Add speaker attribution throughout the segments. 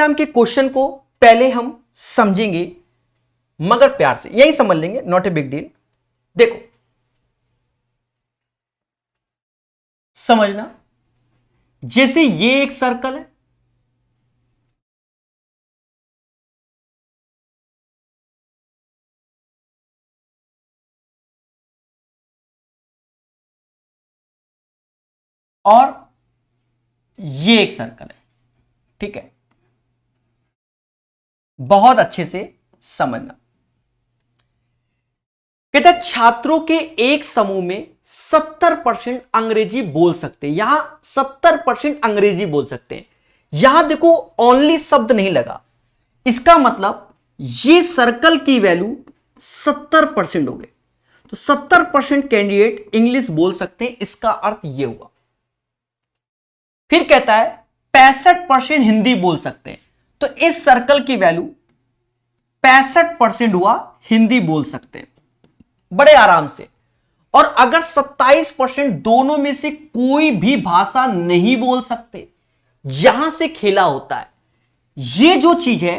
Speaker 1: Exam के question को पहले हम समझेंगे, मगर प्यार से, यही समझ लेंगे, नॉट ए बिग डील। देखो समझना, जैसे ये एक सर्कल है, और ये एक सर्कल है, ठीक है, बहुत अच्छे से समझना। कहता है छात्रों के एक समूह में 70% अंग्रेजी बोल सकते हैं। यहां 70% अंग्रेजी बोल सकते हैं, यहां देखो ओनली शब्द नहीं लगा, इसका मतलब ये सर्कल की वैल्यू 70% हो गए, तो 70% कैंडिडेट इंग्लिश बोल सकते हैं, इसका अर्थ यह हुआ। फिर कहता है 65% हिंदी बोल सकते हैं, तो इस सर्कल की वैल्यू 65% हुआ, हिंदी बोल सकते हैं बड़े आराम से। और अगर 27% दोनों में से कोई भी भाषा नहीं बोल सकते, यहां से खेला होता है। ये जो चीज है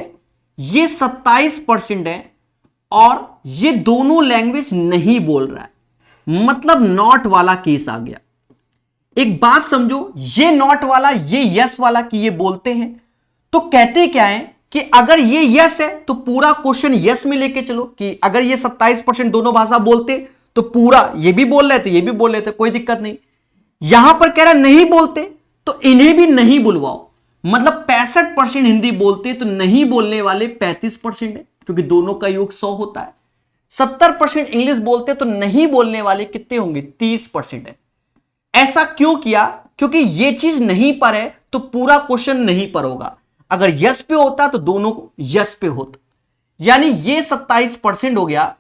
Speaker 1: ये 27% है और ये दोनों लैंग्वेज नहीं बोल रहा है, मतलब नॉट वाला केस आ गया। एक बात समझो, ये नॉट वाला, ये यस वाला कि ये बोलते हैं, तो कहते क्या है कि अगर ये यस है तो पूरा क्वेश्चन यस में लेके चलो, कि अगर ये 27% दोनों भाषा बोलते तो पूरा ये भी बोल रहे थे, ये भी बोल रहे थे, कोई दिक्कत नहीं। यहां पर कह रहा नहीं बोलते तो इन्हें भी नहीं बुलवाओ, मतलब 65% हिंदी बोलते तो नहीं बोलने वाले 35% है, क्योंकि दोनों का योग 100 होता है। 70% इंग्लिश बोलते तो नहीं बोलने वाले कितने होंगे, 30% है। ऐसा क्यों किया, क्योंकि ये चीज नहीं पर है तो पूरा क्वेश्चन नहीं पर होगा, अगर यस पे होता तो दोनों यस पे होता, यानी ये 27% हो गया,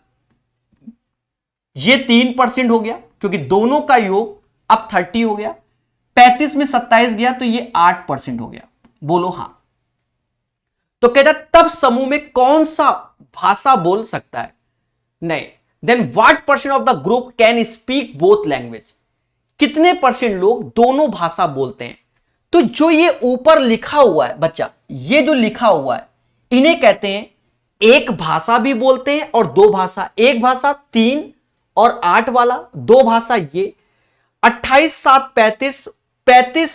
Speaker 1: ये 3% हो गया, क्योंकि दोनों का योग अब 30 हो गया, 35 में 27 गया तो ये 8% हो गया। बोलो हां। तो कहता तब समूह में कौन सा भाषा बोल सकता है, नहीं, then what percent of the group can speak both language, कितने परसेंट लोग दोनों भाषा बोलते हैं। तो जो ये ऊपर लिखा हुआ है बच्चा, ये जो लिखा हुआ है इन्हें कहते हैं एक भाषा भी बोलते हैं और दो भाषा, एक भाषा 3 और 8 वाला, दो भाषा ये 28 7 35, 35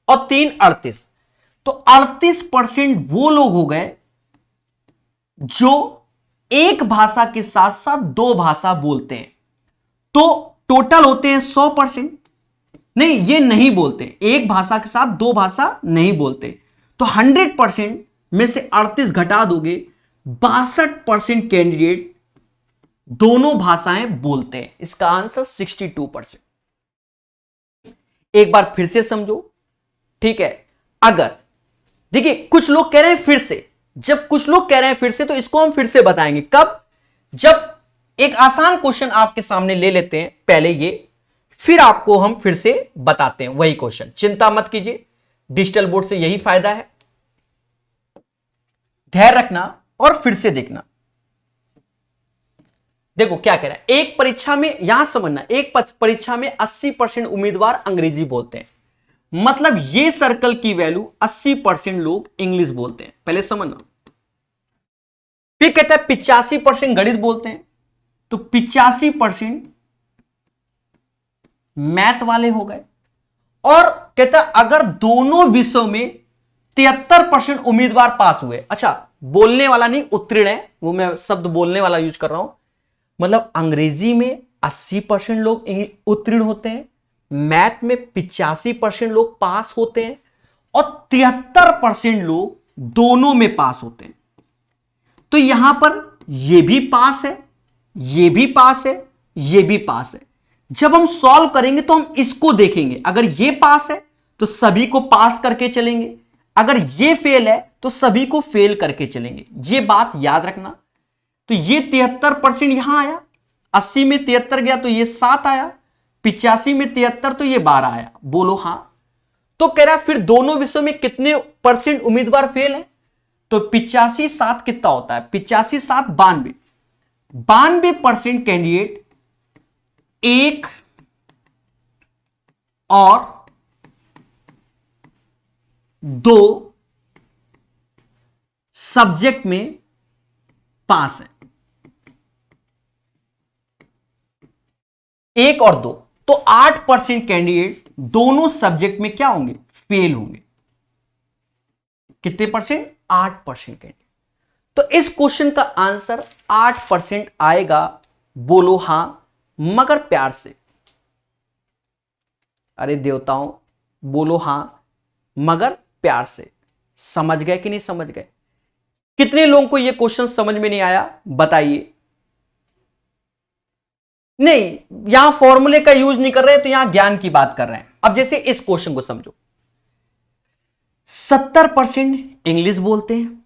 Speaker 1: और 3 38, तो 38% वो लोग हो गए जो एक भाषा के साथ साथ दो भाषा बोलते हैं। तो टोटल होते हैं 100%, नहीं ये नहीं बोलते, एक भाषा के साथ दो भाषा नहीं बोलते, तो 100% में से 38 घटा दोगे, 62% कैंडिडेट दोनों भाषाएं बोलते हैं, इसका आंसर 62%। एक बार फिर से समझो, ठीक है। अगर देखिए कुछ लोग कह रहे हैं फिर से, जब कुछ लोग कह रहे हैं फिर से तो इसको हम फिर से बताएंगे कब, जब एक आसान क्वेश्चन आपके सामने ले लेते हैं पहले ये, फिर आपको हम फिर से बताते हैं वही क्वेश्चन, चिंता मत कीजिए, डिजिटल बोर्ड से यही फायदा है, धैर्य रखना और फिर से देखना। देखो क्या कह रहा है, एक परीक्षा में, यहां समझना, एक परीक्षा में 80% उम्मीदवार अंग्रेजी बोलते हैं, मतलब ये सर्कल की वैल्यू 80% लोग इंग्लिश बोलते हैं, पहले समझना। फिर कहता है 85% गणित बोलते हैं, तो 85% मैथ वाले हो गए। और कहता है अगर दोनों विषयों में 73% उम्मीदवार पास हुए, अच्छा बोलने वाला नहीं, उत्तीर्ण है, वो मैं शब्द बोलने वाला यूज कर रहा हूं, मतलब अंग्रेजी में 80% लोग उत्तीर्ण होते हैं, मैथ में 85% लोग पास होते हैं और 73% लोग दोनों में पास होते हैं। तो यहां पर ये भी पास है, ये भी पास है, ये भी पास है। जब हम सॉल्व करेंगे तो हम इसको देखेंगे, अगर ये पास है तो सभी को पास करके चलेंगे, अगर ये फेल है तो सभी को फेल करके चलेंगे, ये बात याद रखना। तो ये 73% यहां आया, 80 में 73 गया तो ये 7 आया, 85 में 73 तो ये 12 आया। बोलो हां। तो कह रहा है फिर दोनों विषयों में कितने परसेंट उम्मीदवार फेल है, तो 85 7 कितना होता है, 85 7 92, 92% कैंडिडेट एक और दो सब्जेक्ट में पास है, 1 और 2, तो 8% कैंडिडेट दोनों सब्जेक्ट में क्या होंगे, फेल होंगे। कितने परसेंट, 8% कैंडिडेट। तो इस क्वेश्चन का आंसर 8% आएगा। बोलो हां मगर प्यार से। अरे देवताओं, बोलो हां मगर प्यार से। समझ गए कि नहीं समझ गए? कितने लोगों को यह क्वेश्चन समझ में नहीं आया बताइए। नहीं, यहां फॉर्मूले का यूज नहीं कर रहे, तो यहां ज्ञान की बात कर रहे हैं। अब जैसे इस क्वेश्चन को समझो, 70% इंग्लिश बोलते हैं,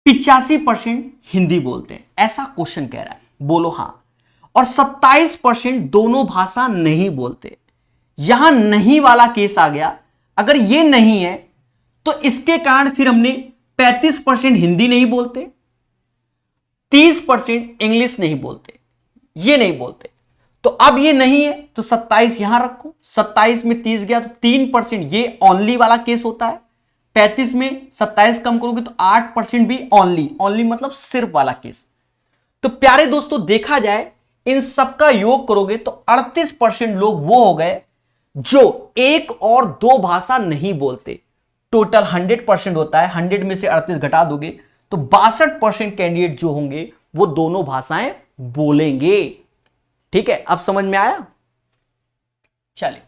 Speaker 1: 85% हिंदी बोलते हैं, ऐसा क्वेश्चन कह रहा है। बोलो हां। और 27% दोनों भाषा नहीं बोलते। यहां नहीं वाला केस आ गया। अगर ये नहीं है तो इसके कारण फिर हमने 35% हिंदी नहीं बोलते, 30% इंग्लिश नहीं बोलते, ये नहीं बोलते। तो अब ये नहीं है तो 27 यहां रखो, 27 में 30 गया तो 3%, ये ओनली वाला केस होता है। 35 में 27 कम करोगे तो 8% भी ओनली, ओनली मतलब सिर्फ वाला केस। तो प्यारे दोस्तों, देखा जाए इन सबका योग करोगे तो 38% लोग वो हो गए जो 1 और 2 भाषा नहीं बोलते। टोटल 100% होता है, 100 में से 38 घटा दोगे तो 62% कैंडिडेट जो होंगे वो दोनों भाषाएं बोलेंगे। ठीक है, अब समझ में आया? चलिए,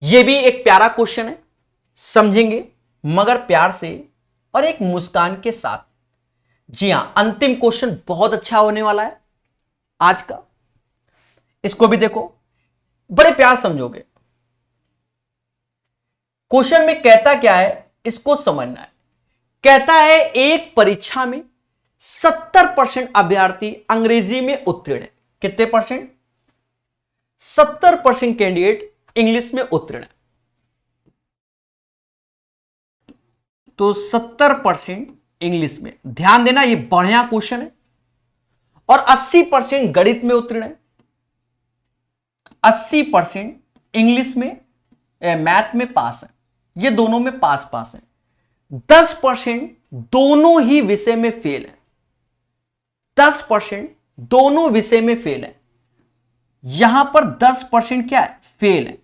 Speaker 1: यह भी एक प्यारा क्वेश्चन है, समझेंगे मगर प्यार से और एक मुस्कान के साथ। जी हां, अंतिम क्वेश्चन बहुत अच्छा होने वाला है आज का। इसको भी देखो, बड़े प्यार समझोगे। क्वेश्चन में कहता क्या है, इसको समझना है। कहता है एक परीक्षा में 70% अभ्यर्थी अंग्रेजी में उत्तीर्ण है। कितने परसेंट? 70% कैंडिडेट इंग्लिश में उत्तीर्ण है। तो 70% इंग्लिश में, ध्यान देना ये बढ़िया क्वेश्चन है। और 80% गणित में उत्तीर्ण है, 80% इंग्लिश में मैथ में पास है, ये दोनों में पास पास है। 10% दोनों ही विषय में फेल है, 10% दोनों विषय में फेल है। यहां पर 10% क्या है, फेल है।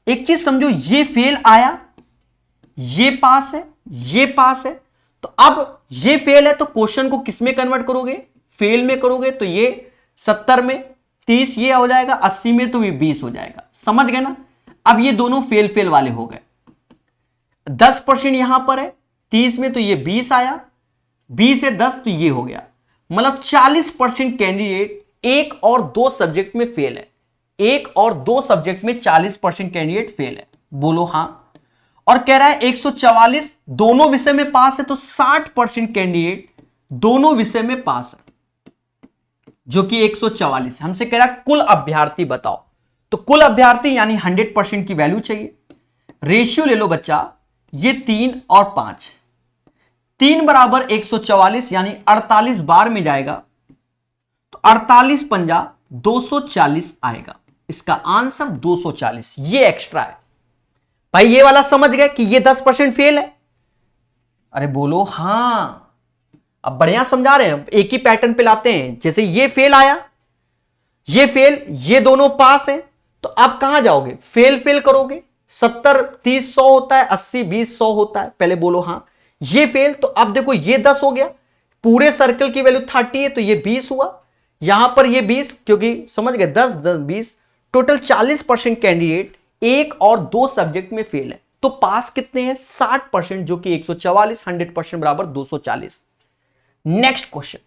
Speaker 1: एक चीज समझो, ये फेल आया, ये पास है, ये पास है। तो अब ये फेल है तो क्वेश्चन को किस में कन्वर्ट करोगे, फेल में करोगे। तो ये 70 में 30 ये हो जाएगा, 80 में तो ये 20 हो जाएगा। समझ गए ना? अब ये दोनों फेल फेल वाले हो गए। 10% यहां पर है 30 में, तो ये 20 आया, 20 है 10 तो ये हो गया। मतलब 40% कैंडिडेट 1 और 2 सब्जेक्ट में फेल है, 1 और 2 सब्जेक्ट में 40% कैंडिडेट फेल है। बोलो हां। और कह रहा है 144 दोनों विषय में पास है, तो 60% कैंडिडेट दोनों विषय में पास है, जो कि 144। हमसे कह रहा है कुल अभ्यर्थी बताओ। तो कुल अभ्यर्थी यानी 100% की वैल्यू चाहिए। रेशियो ले लो बच्चा, ये 3 और 5, 3 बराबर 144 यानी 48 बार में जाएगा तो 48 पंजा 240 आएगा। इसका आंसर 240, ये एक्स्ट्रा है। भाई ये वाला समझ गए कि ये 10% फेल है? अरे बोलो हां। अब बढ़िया समझा रहे हैं, एक ही पैटर्न पे लाते हैं। जैसे ये फेल आया, ये फेल, ये दोनों पास हैं, तो आप कहां जाओगे, फेल फेल करोगे। 70 30 100 होता है, 80 20 100 होता है। पहले बोलो हां। ये फेल, तो अब देखो ये 10 हो गया, पूरे सर्कल की वैल्यू 30 है तो ये 20 हुआ, यहां पर ये 20, क्योंकि समझ गए 10 10 20, टोटल 40% कैंडिडेट 1 और 2 सब्जेक्ट में फेल है। तो पास कितने हैं, 60%, जो कि 144, 100% बराबर 240। नेक्स्ट क्वेश्चन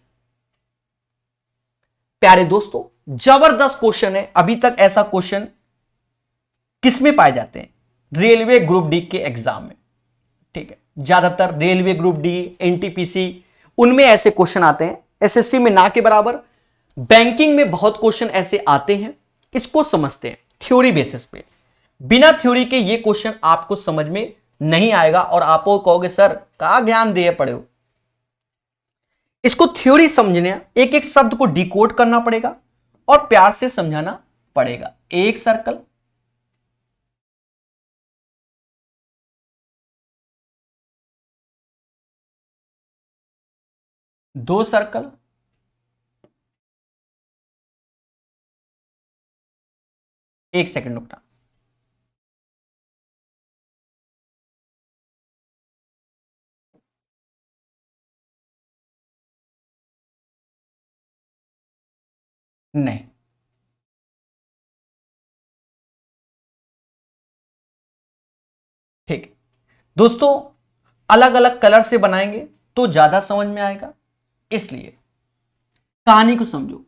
Speaker 1: प्यारे दोस्तों, जबरदस्त क्वेश्चन है। अभी तक ऐसा क्वेश्चन किसमें पाए जाते हैं, रेलवे ग्रुप डी के एग्जाम में। ठीक है, ज्यादातर रेलवे ग्रुप डी, एनटीपीसी, उनमें ऐसे क्वेश्चन आते हैं। एसएससी में ना के बराबर। बैंकिंग में बहुत क्वेश्चन ऐसे आते हैं। इसको समझते हैं थ्योरी बेसिस पे। बिना थ्योरी के ये क्वेश्चन आपको समझ में नहीं आएगा और आप कहोगे सर का ज्ञान दिए पड़े हो। इसको थ्योरी समझने एक एक शब्द को डिकोड करना पड़ेगा और प्यार से समझाना पड़ेगा। एक सर्कल, 2 सर्कल, एक सेकंड रुकना। नहीं, ठीक है दोस्तों, अलग अलग कलर से बनाएंगे तो ज्यादा समझ में आएगा, इसलिए कहानी को समझो।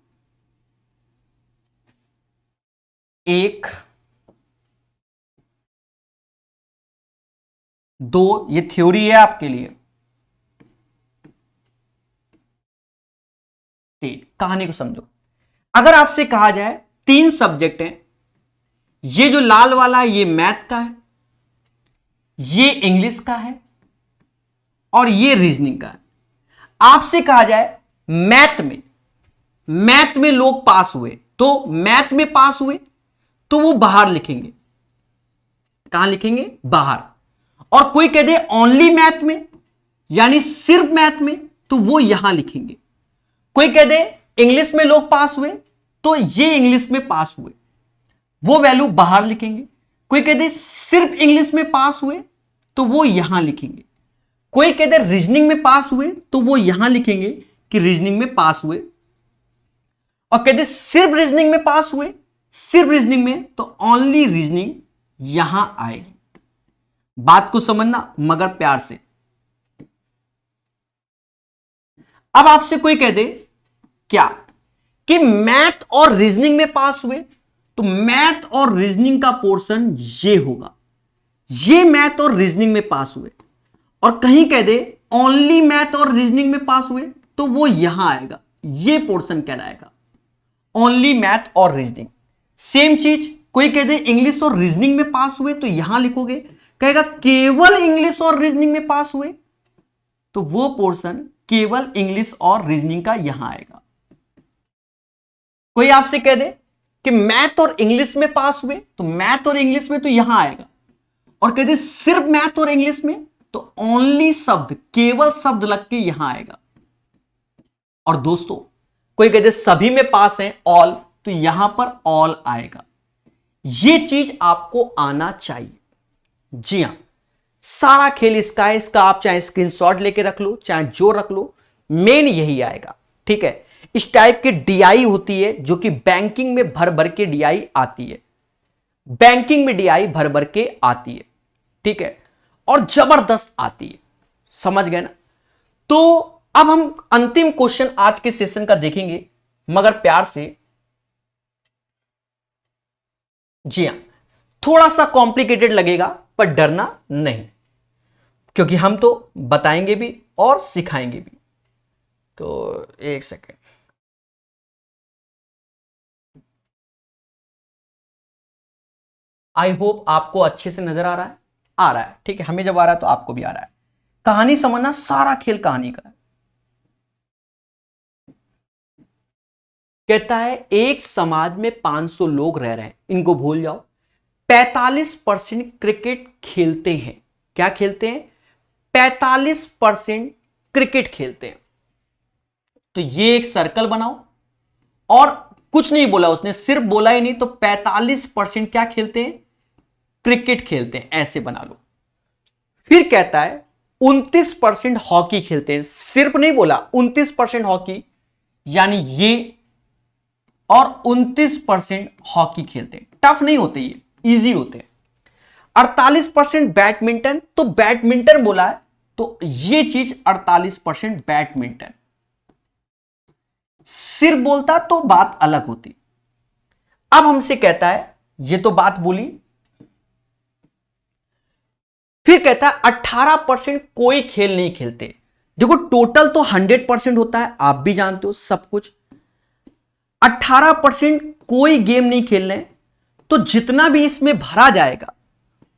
Speaker 1: 1 2, ये थ्योरी है आपके लिए। 3, कहानी को समझो। अगर आपसे कहा जाए 3 सब्जेक्ट हैं, ये जो लाल वाला है ये मैथ का है, ये इंग्लिश का है और ये रीजनिंग का है। आपसे कहा जाए मैथ में लोग पास हुए, तो मैथ में पास हुए तो वो बाहर लिखेंगे। कहां लिखेंगे? बाहर। और कोई कह दे ओनली मैथ में, यानी सिर्फ मैथ में, तो वो यहां लिखेंगे। कोई कह दे इंग्लिश में लोग पास हुए, तो ये इंग्लिश में पास हुए, वो वैल्यू बाहर लिखेंगे। कोई कह दे सिर्फ इंग्लिश में पास हुए, तो वो यहां लिखेंगे। कोई कह दे रीजनिंग में पास हुए, तो वो यहां लिखेंगे कि रीजनिंग में पास हुए। और कहते सिर्फ रीजनिंग में पास हुए, सिर्फ रीजनिंग में, तो ओनली रीजनिंग यहां आएगी। बात को समझना मगर प्यार से। अब आपसे कोई कह दे क्या कि मैथ और रीजनिंग में पास हुए, तो मैथ और रीजनिंग का पोर्शन ये होगा, ये मैथ और रीजनिंग में पास हुए। और कहीं कह दे ओनली मैथ और रीजनिंग में पास हुए, तो वो यहां आएगा, ये पोर्शन कहलाएगा ओनली मैथ और रीजनिंग। सेम चीज कोई कह दे इंग्लिश और रीजनिंग में पास हुए, तो यहां लिखोगे, कहेगा केवल इंग्लिश और रीजनिंग में पास हुए, तो वो पोर्शन केवल इंग्लिश और रीजनिंग का यहां आएगा। कोई आपसे कह दे कि मैथ और इंग्लिश में पास हुए, तो मैथ और इंग्लिश में तो यहां आएगा। और कह दे सिर्फ मैथ और इंग्लिश में, तो ओनली शब्द, केवल शब्द लग के यहां आएगा। और दोस्तों कोई कह दे सभी में पास है ऑल, तो यहां पर ऑल आएगा। ये चीज आपको आना चाहिए। जी हां, सारा खेल इसका है। इसका आप चाहे स्क्रीनशॉट लेके रख लो, चाहे जो रख लो, मेन यही आएगा। ठीक है, इस टाइप की डीआई होती है जो कि बैंकिंग में भर भर के डीआई आती है, बैंकिंग में डीआई भर भर के आती है। ठीक है, और जबरदस्त आती है, समझ गए ना? तो अब हम अंतिम क्वेश्चन आज के सेशन का देखेंगे, मगर प्यार से। जी हां, थोड़ा सा कॉम्प्लिकेटेड लगेगा, पर डरना नहीं, क्योंकि हम तो बताएंगे भी और सिखाएंगे भी। तो एक सेकेंड, आई होप आपको अच्छे से नजर आ रहा है। आ रहा है, ठीक है, हमें जब आ रहा है तो आपको भी आ रहा है। कहानी समझना, सारा खेल कहानी का है। कहता है एक समाज में 500 लोग रह रहे हैं, इनको भूल जाओ। 45% क्रिकेट खेलते हैं। क्या खेलते हैं? 45% क्रिकेट खेलते हैं। तो ये एक सर्कल बनाओ, और कुछ नहीं बोला उसने, सिर्फ बोला ही नहीं, तो 45% क्या खेलते हैं? क्रिकेट खेलते हैं, ऐसे बना लो। फिर कहता है 29% हॉकी खेलते हैं। सिर्फ नहीं बोला, 29% हॉकी, यानी ये और 29% हॉकी खेलते हैं। टफ नहीं होते, ये इजी होते हैं। 48% बैडमिंटन, तो बैडमिंटन बोला है, तो ये चीज 48% बैडमिंटन। सिर्फ बोलता तो बात अलग होती। अब हमसे कहता है, ये तो बात बोली, फिर कहता है 18% कोई खेल नहीं खेलते। देखो टोटल तो 100% होता है, आप भी जानते हो सब कुछ। 18% कोई गेम नहीं खेल रहे, तो जितना भी इसमें भरा जाएगा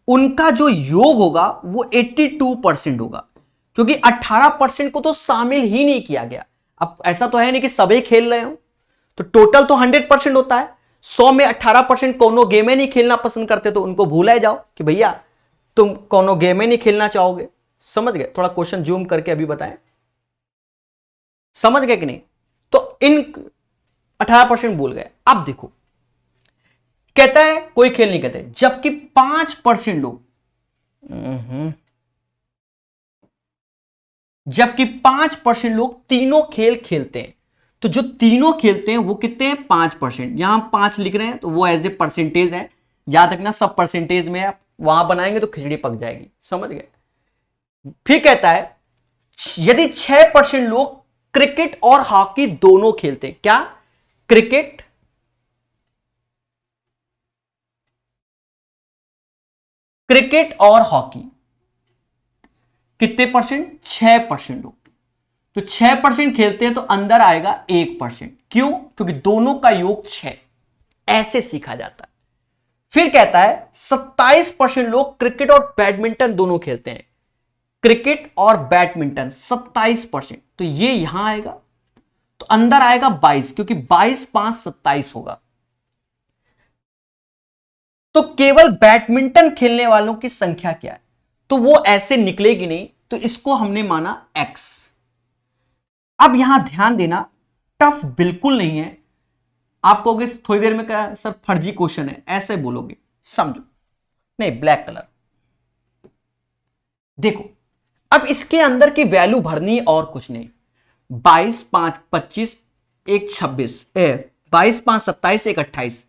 Speaker 1: उनका जो योग होगा वो 82% होगा, क्योंकि 18% को तो शामिल ही नहीं किया गया। अब ऐसा तो है नहीं कि सभी खेल रहे हो, तो टोटल तो 100% होता है। 100 में 18% कोनो गेम नहीं खेलना पसंद करते, तो उनको भूला जाओ कि भैया तुम कोनो गेम नहीं खेलना चाहोगे। समझ गए? थोड़ा क्वेश्चन जूम करके अभी बताएं। समझ गए कि नहीं? तो इन 18% भूल गए। अब देखो, कहता है कोई खेल नहीं कहते, जबकि 5% लोग, जबकि 5% लोग तीनों खेल खेलते हैं। तो जो तीनों खेलते हैं वो कितने हैं? 5%। यहां 5 लिख रहे हैं तो वो एज ए परसेंटेज है, याद रखना। सब परसेंटेज में आप वहां बनाएंगे तो खिचड़ी पक जाएगी, समझ गए? फिर कहता है यदि 6% लोग क्रिकेट और हॉकी दोनों खेलते हैं। क्या? क्रिकेट और हॉकी कितने परसेंट? 6% लोग। तो 6% खेलते हैं तो अंदर आएगा 1%। क्यों? क्योंकि दोनों का योग 6। ऐसे सीखा जाता है। फिर कहता है 27% लोग क्रिकेट और बैडमिंटन दोनों खेलते हैं। क्रिकेट और बैडमिंटन 27%। तो ये यहां आएगा तो अंदर आएगा 22, क्योंकि 22 5 27 होगा। तो केवल बैडमिंटन खेलने वालों की संख्या क्या है? तो वो ऐसे निकलेगी नहीं, तो इसको हमने माना x। अब यहां ध्यान देना, टफ बिल्कुल नहीं है। आप कहोगे थोड़ी देर में क्या सर फर्जी क्वेश्चन है, ऐसे बोलोगे, समझो। नहीं, ब्लैक कलर देखो। अब इसके अंदर की वैल्यू भरनी और कुछ नहीं। 22 5 25 1 26, 22 5 27 1 28,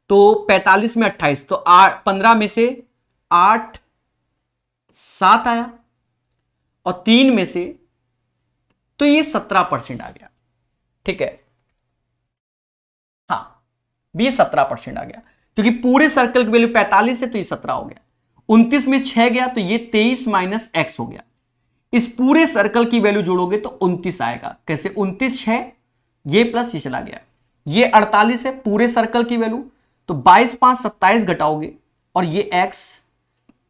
Speaker 1: तो 45 में 28, तो 15 में से 8 7 आया, और 3 में से, तो ये 17% आ गया। ठीक है, हाँ, ये 17% आ गया, क्योंकि पूरे सर्कल की वैल्यू 45 है तो ये 17 हो गया। 29 में 6 गया तो ये 23 माइनस एक्स हो गया। इस पूरे सर्कल की वैल्यू जोड़ोगे तो 29 आएगा। कैसे? 29 6, ये प्लस ये चला गया, ये 48 है पूरे सर्कल की वैल्यू, तो 22 5 27 घटाओगे और ये x,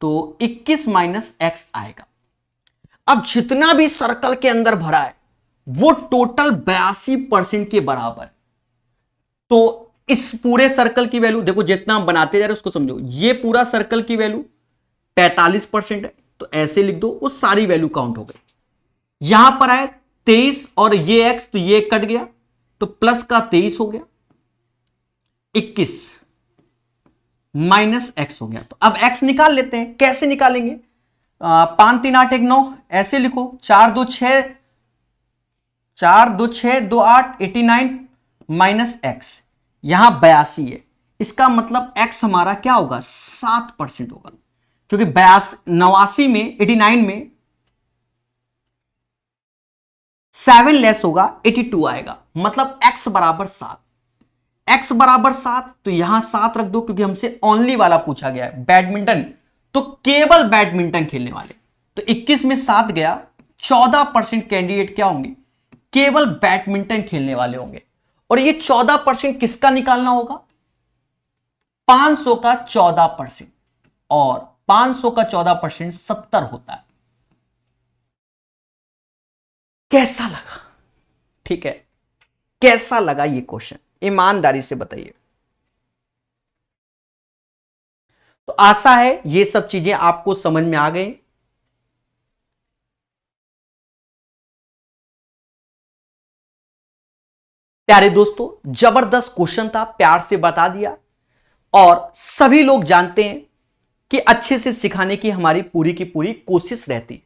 Speaker 1: तो 21 माइनस एक्स आएगा। अब जितना भी सर्कल के अंदर भरा है वो टोटल 82% के बराबर। तो इस पूरे सर्कल की वैल्यू देखो, जितना हम बनाते जा रहे हैं उसको समझो। ये पूरा सर्कल की वैल्यू 45% है, तो ऐसे लिख दो, वो सारी वैल्यू काउंट हो गई। यहां पर आए 23 और ये x, तो ये कट गया, तो प्लस का 23 हो गया, 21 माइनस एक्स हो गया। तो अब x निकाल लेते हैं। कैसे निकालेंगे? 5 3 8 1 9, ऐसे लिखो। 4 2 6 2 8 89 माइनस एक्स, यहां 82 है। इसका मतलब x हमारा क्या होगा? 7% होगा, क्योंकि 89 में 89 में 7 लेस होगा, 82 आएगा। मतलब x बराबर 7। x बराबर 7, तो यहां 7 रख दो, क्योंकि हमसे ओनली वाला पूछा गया है, बैडमिंटन, तो केवल बैडमिंटन खेलने वाले। तो 21 में 7 गया, 14% कैंडिडेट क्या होंगे? केवल बैडमिंटन खेलने वाले होंगे। और ये 14% किसका निकालना होगा? 500 का 14%, और 500 का 14% 70 होता है। कैसा लगा? ठीक है, कैसा लगा ये क्वेश्चन? ईमानदारी से बताइए। तो आशा है ये सब चीजें आपको समझ में आ गई। प्यारे दोस्तों, जबरदस्त क्वेश्चन था, प्यार से बता दिया, और सभी लोग जानते हैं कि अच्छे से सिखाने की हमारी पूरी की पूरी कोशिश रहती है।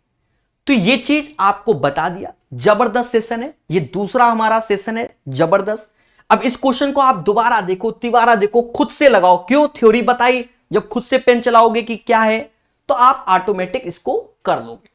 Speaker 1: तो ये चीज आपको बता दिया। जबरदस्त सेशन है, ये दूसरा हमारा सेशन है, जबरदस्त। अब इस क्वेश्चन को आप दोबारा देखो, तिबारा देखो, खुद से लगाओ। क्यों? थ्योरी बताई, जब खुद से पेन चलाओगे कि क्या है, तो आप ऑटोमेटिक इसको कर लोगे।